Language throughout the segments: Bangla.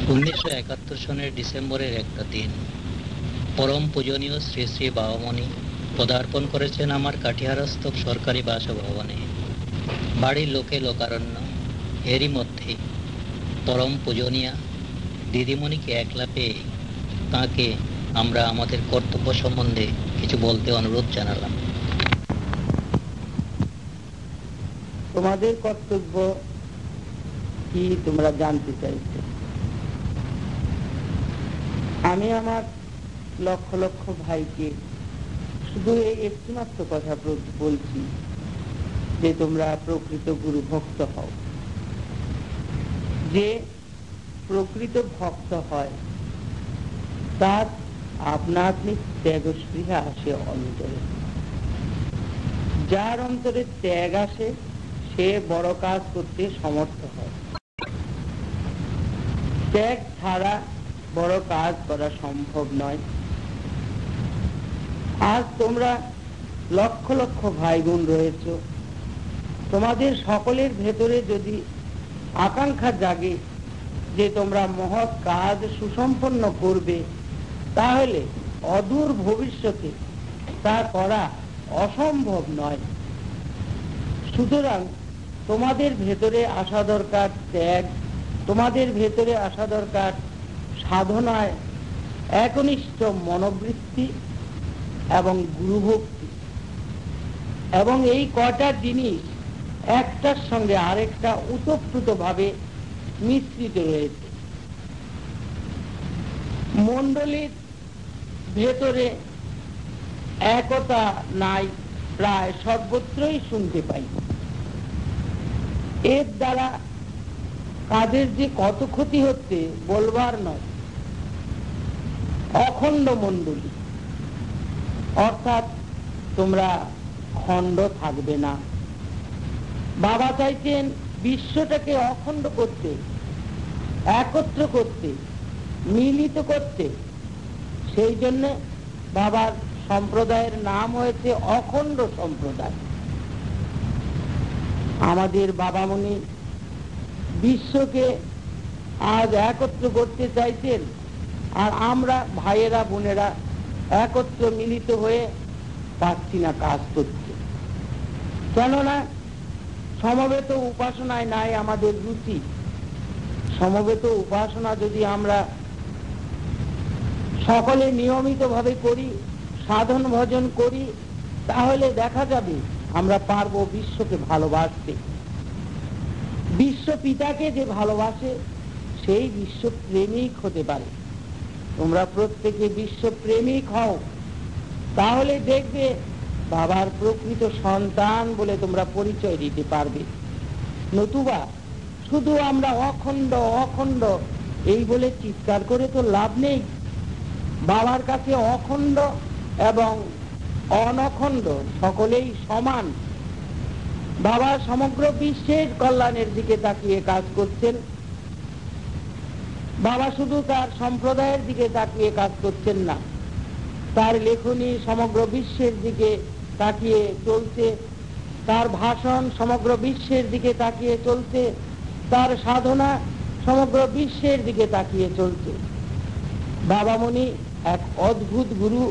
1971 সনের ডিসেম্বরের একটা দিন পরম পূজনীয় শ্রী শ্রী বাবামণি পদার্পণ করেছেন আমার কাঠিহারস্থ সরকারি বাসভবনে। বাড়ির লোকে লোকারণ্য, এরই মধ্যে পরম পূজনীয়া দিদিমণিকে একলা পেয়ে তাঁকে আমরা আমাদের কর্তব্য সম্বন্ধে কিছু বলতে অনুরোধ জানালাম। তোমাদের কর্তব্য কি তোমরা জানতে চাইছো? আমি আমার লক্ষ লক্ষ ভাইকে শুধু এই একটি মাত্র কথা বলছি যে তোমরা প্রকৃত গুরু ভক্ত হও। যে প্রকৃত ভক্ত হয় তার আপনা আপনি ত্যাগ স্পৃহা আসে অন্তরে। যার অন্তরে ত্যাগ আসে সে বড় কাজ করতে সমর্থ হয়। ত্যাগ ছাড়া বড় কাজ করা সম্ভব নয়। আজ তোমরা লক্ষ লক্ষ ভাই বোন রয়েছ, তোমাদের সকলের ভেতরে যদি আকাঙ্ক্ষা জাগে যে তোমরা মহৎ কাজ সুসম্পন্ন করবে, তাহলে অদূর ভবিষ্যতে তা করা অসম্ভব নয়। সুতরাং তোমাদের ভেতরে আসা দরকার ত্যাগ, তোমাদের ভেতরে আসা দরকার সাধনায় একনিষ্ঠ মনোবৃত্তি এবং গুরুভক্তি। এবং এই কয়টা জিনিস একটার সঙ্গে আরেকটা ওতপ্রোত ভাবে মিশ্রিত রয়েছে। মণ্ডলীর ভেতরে একতা নাই, প্রায় সর্বত্রই শুনতে পাই। এর দ্বারা কাদের যে কত ক্ষতি হচ্ছে বলবার নয়। অখণ্ড মণ্ডলী অর্থাৎ তোমরা খণ্ড থাকবে না। বাবা চাইছেন বিশ্বটাকে অখণ্ড করতে, একত্র করতে, মিলিত করতে। সেই জন্য বাবার সম্প্রদায়ের নাম হয়েছে অখণ্ড সম্প্রদায়। আমাদের বাবামণি বিশ্বকে আজ একত্র করতে চাইছেন, আর আমরা ভাইয়েরা বোনেরা একত্র মিলিত হয়ে পারছি না কাজ করতে। কেননা সমবেত উপাসনায় নাই আমাদের রুচি। সমবেত উপাসনা যদি আমরা সকলে নিয়মিত ভাবে করি, সাধন ভজন করি, তাহলে দেখা যাবে আমরা পারবো বিশ্বকে ভালোবাসতে। বিশ্ব পিতাকে যে ভালোবাসে সেই বিশ্ব প্রেমিক হতে পারে। তোমরা প্রত্যেকে বিশ্ব প্রেমিক হও, তাহলে দেখবে বাবার প্রকৃত সন্তান বলে তোমরা পরিচয় দিতে পারবে। নতুবা শুধু আমরা অখণ্ড অখণ্ড এই বলে চিৎকার করে তো লাভ নেই। বাবার কাছে অখণ্ড এবং অনখণ্ড সকলেই সমান। বাবা সমগ্র বিশ্বের কল্যাণের দিকে তাকিয়ে কাজ করছেন। বাবা শুধু তার সম্প্রদায়ের দিকে তাকিয়ে কাজ করছেন না, তার লেখনী সমগ্র বিশ্বের দিকে তাকিয়ে চলছে, তার ভাষণ সমগ্র বিশ্বের দিকে তাকিয়ে চলছে, তার সাধনা সমগ্র বিশ্বের দিকে তাকিয়ে চলছে। বাবামণি এক অদ্ভুত গুরু,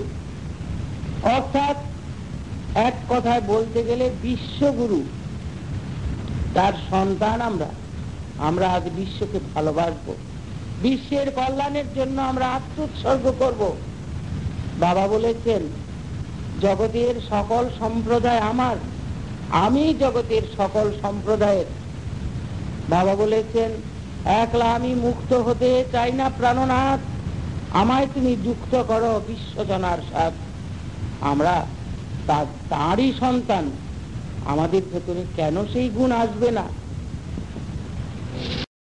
অর্থাৎ এক কথায় বলতে গেলে বিশ্বগুরু। তার সন্তান আমরা আজ বিশ্বকে ভালোবাসবো, বিশ্বের কল্যাণের জন্য আমরা আত্মোৎসর্গ করব। বাবা বলেছেন জগতের সকল সম্প্রদায় আমার, আমি জগতের সকল সম্প্রদায়ের। বাবা বলেছেন একলা আমি মুক্ত হতে চাই না প্রাণনাথ, আমায় তুমি যুক্ত করো বিশ্বজনার সাথে। আমরা তাঁরই সন্তান, আমাদের ভেতরে কেন সেই গুণ আসবে না?